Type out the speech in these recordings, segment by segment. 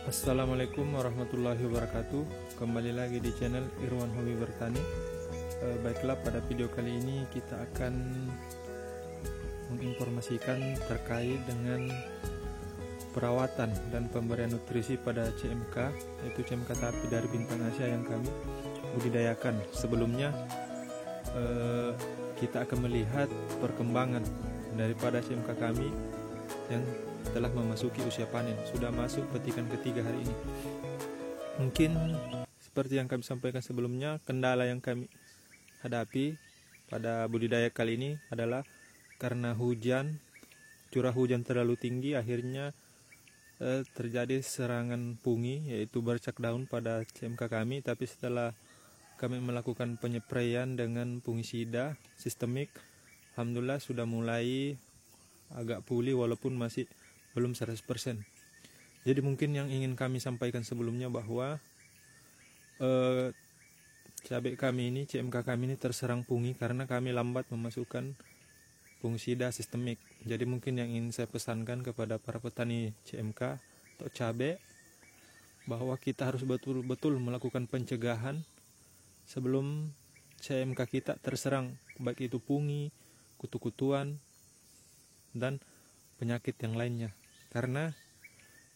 Assalamualaikum warahmatullahi wabarakatuh. Kembali lagi di channel Irwan Hobi Bertani. Baiklah, pada video kali ini kita akan menginformasikan terkait dengan perawatan dan pemberian nutrisi pada CMK, yaitu CMK Tapi dari Bintang Asia yang kami budidayakan. Sebelumnya kita akan melihat perkembangan daripada CMK kami yang telah memasuki usia panen, sudah masuk petikan ketiga hari ini. Mungkin seperti yang kami sampaikan sebelumnya, kendala yang kami hadapi pada budidaya kali ini adalah karena curah hujan terlalu tinggi, akhirnya terjadi serangan pungi, yaitu bercak daun pada CMK kami. Tapi setelah kami melakukan penyepraian dengan fungisida sistemik, alhamdulillah sudah mulai agak pulih walaupun masih belum 100%. Jadi mungkin yang ingin kami sampaikan sebelumnya bahwa cabai kami ini, CMK kami ini terserang pungi karena kami lambat memasukkan fungisida sistemik. Jadi mungkin yang ingin saya pesankan kepada para petani CMK atau cabai, bahwa kita harus betul-betul melakukan pencegahan sebelum CMK kita terserang, baik itu pungi, kutu-kutuan, dan penyakit yang lainnya. Karena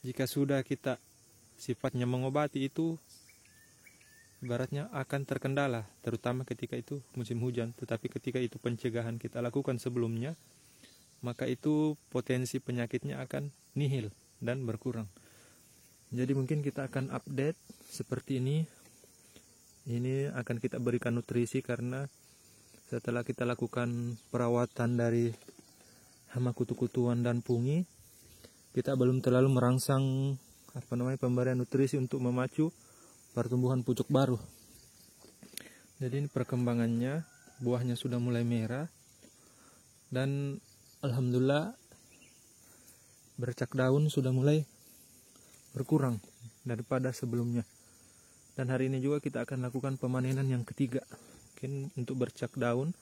jika sudah kita sifatnya mengobati, itu ibaratnya akan terkendala, terutama ketika itu musim hujan. Tetapi ketika itu pencegahan kita lakukan sebelumnya, maka itu potensi penyakitnya akan nihil dan berkurang. Jadi mungkin kita akan update seperti ini. Ini akan kita berikan nutrisi karena setelah kita lakukan perawatan dari hama kutu-kutuan dan pungi, kita belum terlalu merangsang pemberian nutrisi untuk memacu pertumbuhan pucuk baru. Jadi ini perkembangannya, buahnya sudah mulai merah dan alhamdulillah bercak daun sudah mulai berkurang daripada sebelumnya. Dan hari ini juga kita akan lakukan pemanenan yang ketiga. Mungkin untuk bercak daun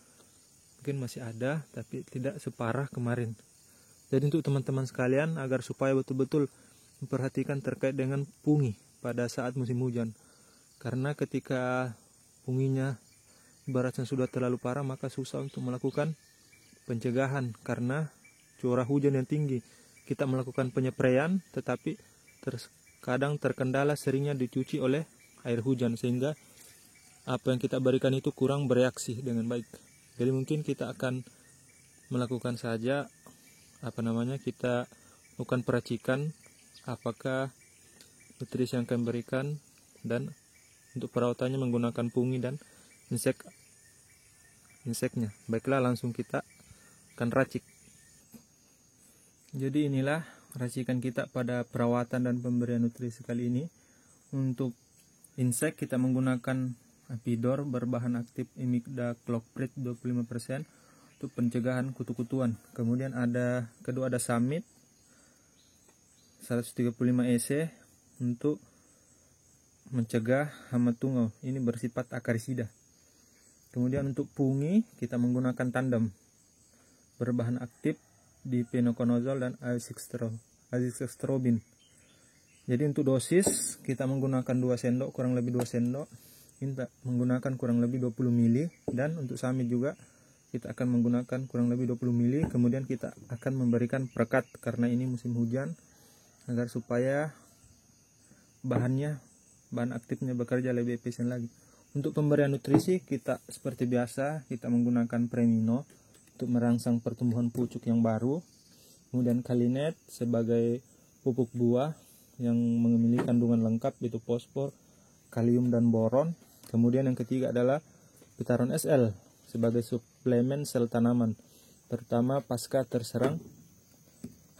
mungkin masih ada, tapi tidak separah kemarin. Jadi untuk teman-teman sekalian, agar supaya betul-betul memperhatikan terkait dengan pungi pada saat musim hujan. Karena ketika punginya ibaratnya sudah terlalu parah, maka susah untuk melakukan pencegahan. Karena curah hujan yang tinggi, kita melakukan penyepraian, tetapi kadang terkendala seringnya dicuci oleh air hujan, sehingga apa yang kita berikan itu kurang bereaksi dengan baik. Jadi mungkin kita akan melakukan saja kita melakukan peracikan apakah nutrisi yang kami berikan, dan untuk perawatannya menggunakan pungi dan inseknya. Baiklah, langsung kita akan racik. Jadi inilah racikan kita pada perawatan dan pemberian nutrisi kali ini. Untuk insek kita menggunakan Apidor berbahan aktif imidacloprid 25% untuk pencegahan kutu-kutuan. Kemudian kedua ada Summit 135 EC untuk mencegah hama tungau, ini bersifat akarisida. Kemudian untuk pungi kita menggunakan Tandem berbahan aktif difenoconazole dan azoxystrobin. Jadi untuk dosis kita menggunakan 2 sendok, kurang lebih 2 sendok. Kita menggunakan kurang lebih 20 mili, dan untuk Summit juga kita akan menggunakan kurang lebih 20 mili. Kemudian kita akan memberikan perekat karena ini musim hujan, agar supaya bahan aktifnya bekerja lebih efisien lagi. Untuk pemberian nutrisi kita seperti biasa, kita menggunakan Premino untuk merangsang pertumbuhan pucuk yang baru. Kemudian Kalinet sebagai pupuk buah yang memiliki kandungan lengkap, yaitu fosfor, kalium, dan boron. Kemudian yang ketiga adalah Pitaron SL sebagai suplemen sel tanaman, terutama pasca terserang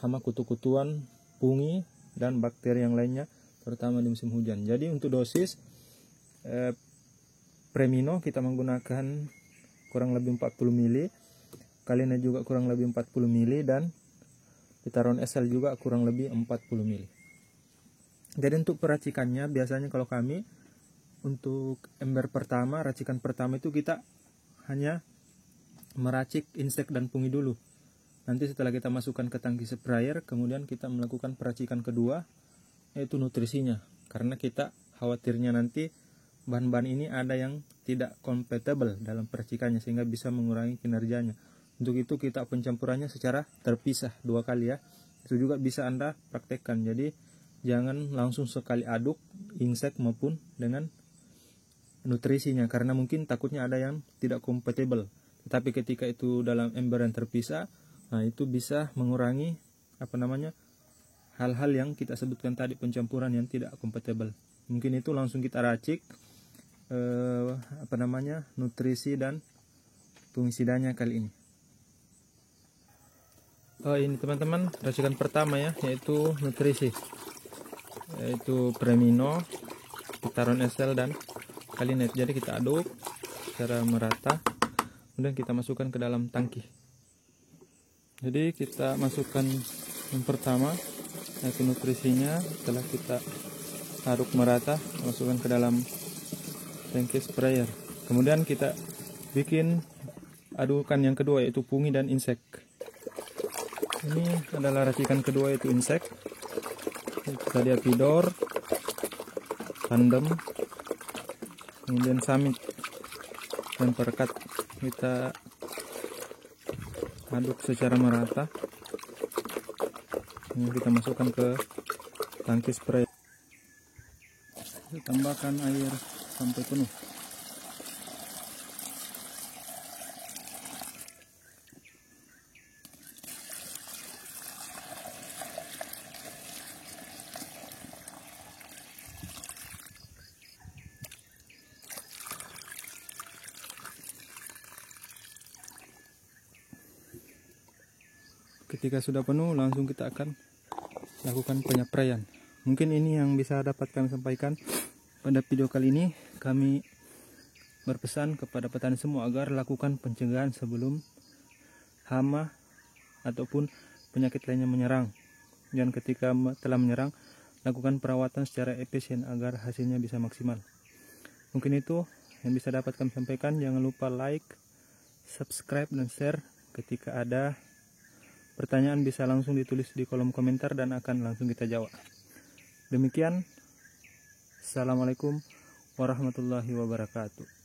hama kutu-kutuan, pungi, dan bakteri yang lainnya, terutama di musim hujan. Jadi untuk dosis Premino kita menggunakan kurang lebih 40 mili, Kalina juga kurang lebih 40 mili, dan Pitaron SL juga kurang lebih 40 mili. Jadi untuk peracikannya, biasanya kalau kami untuk ember pertama, racikan pertama itu kita hanya meracik insek dan pungi dulu. Nanti setelah kita masukkan ke tangki sprayer, kemudian kita melakukan peracikan kedua yaitu nutrisinya, karena kita khawatirnya nanti bahan-bahan ini ada yang tidak compatible dalam peracikannya sehingga bisa mengurangi kinerjanya. Untuk itu kita pencampurannya secara terpisah 2 kali ya. Itu juga bisa Anda praktekkan. Jadi jangan langsung sekali aduk insek maupun dengan nutrisinya, karena mungkin takutnya ada yang tidak compatible. Tetapi ketika itu dalam ember yang terpisah, nah itu bisa mengurangi hal-hal yang kita sebutkan tadi, pencampuran yang tidak compatible. Mungkin itu langsung kita racik nutrisi dan fungisidanya kali ini. Ini teman-teman racikan pertama ya, yaitu nutrisi, yaitu Premino, Vitaron SL dan Kalinet. Jadi kita aduk secara merata, kemudian kita masukkan ke dalam tangki. Jadi kita masukkan yang pertama, yaitu nutrisinya. Setelah kita aduk merata, masukkan ke dalam tangki sprayer. Kemudian kita bikin adukan yang kedua, yaitu fungi dan insek. Ini adalah racikan kedua, yaitu insek. Tadi Apidor, Tandem, kemudian Summit dan Perekat. Kita aduk secara merata. Ini kita masukkan ke tangki spray. Kita tambahkan air sampai penuh. Ketika sudah penuh, langsung kita akan lakukan penyapraian. Mungkin ini yang bisa dapat kami sampaikan pada video kali ini. Kami berpesan kepada petani semua agar lakukan pencegahan sebelum hama ataupun penyakit lainnya menyerang. Dan ketika telah menyerang, lakukan perawatan secara efisien agar hasilnya bisa maksimal. Mungkin itu yang bisa dapat kami sampaikan. Jangan lupa like, subscribe, dan share. Ketika ada pertanyaan bisa langsung ditulis di kolom komentar dan akan langsung kita jawab. Demikian, Assalamualaikum warahmatullahi wabarakatuh.